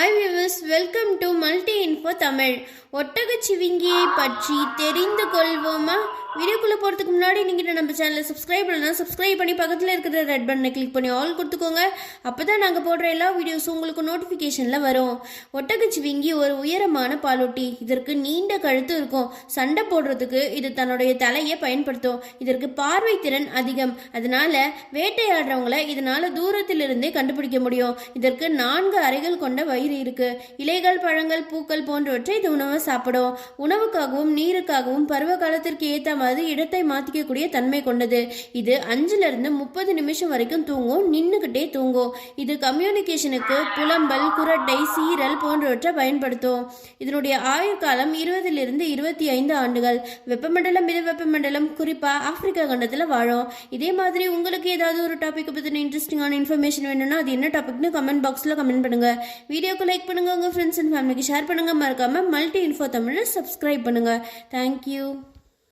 Hi viewers, welcome to multi info Tamil. ஒட்டகச்சிவிங்கியை பற்றி தெரிந்து கொள்வோமா? வீடியோக்குள்ளே போகிறதுக்கு முன்னாடி நீங்கள் நம்ம சேனலை சப்ஸ்கிரைப் பண்ணலாம். சப்ஸ்கிரைப் பண்ணி பக்கத்தில் இருக்கிற ரெட் பட்டனை கிளிக் பண்ணி ஆல் கொடுத்துக்கோங்க. அப்போ தான் நாங்கள் போடுற எல்லா வீடியோஸும் உங்களுக்கு நோட்டிஃபிகேஷனில் வரும். ஒட்டகச்சிவிங்கி ஒரு உயரமான பாலூட்டி. இதற்கு நீண்ட கழுத்து இருக்கும். சண்டை போடுறதுக்கு இது தன்னுடைய தலையை பயன்படுத்தும். இதற்கு பார்வை திறன் அதிகம். அதனால வேட்டையாடுறவங்களை இதனால தூரத்திலிருந்தே கண்டுபிடிக்க முடியும். இதற்கு 4 அறைகள் கொண்ட வயிறு இருக்கு. இலைகள், பழங்கள், பூக்கள் போன்றவற்றை இது உணவை சாப்பிடும். உணவுக்காகவும் நீருக்காகவும் பருவ காலத்திற்கு ஏற்ற மாதிரி இடத்தை மாத்திக்கக்கூடிய தன்மை கொண்டது. இது 5 to 30 நிமிஷம் வரைக்கும் தூங்கும். நின்னுகிட்டே தூங்கும். இது கம்யூனிகேஷனுக்கு புலம்பல், குரட்டை, சீரல் போன்றவற்றை பயன்படுத்தும். இதனுடைய ஆயுட்காலம் 20 to 25 ஆண்டுகள். வெப்பமண்டலம், மித வெப்பமண்டலம், குறிப்பா ஆப்பிரிக்கா கண்டத்துல வாழும். இதே மாதிரி உங்களுக்கு ஏதாவது ஒரு டாபிக் பத்தின இன்ட்ரெஸ்டிங்கான இன்ஃபர்மேஷன் வேணும்னா அது என்ன டாபிக்னு கமெண்ட் பாக்ஸ்ல கமெண்ட் பண்ணுங்க. வீடியோக்கு லைக் பண்ணுங்க, உங்க ஃப்ரெண்ட்ஸ் அண்ட் ஃபேமிலிக்கு ஷேர் பண்ணுங்க. மறக்காம மல்டி இன்ஃபோ தமிழை சப்ஸ்கிரைப் பண்ணுங்க. தேங்க்யூ.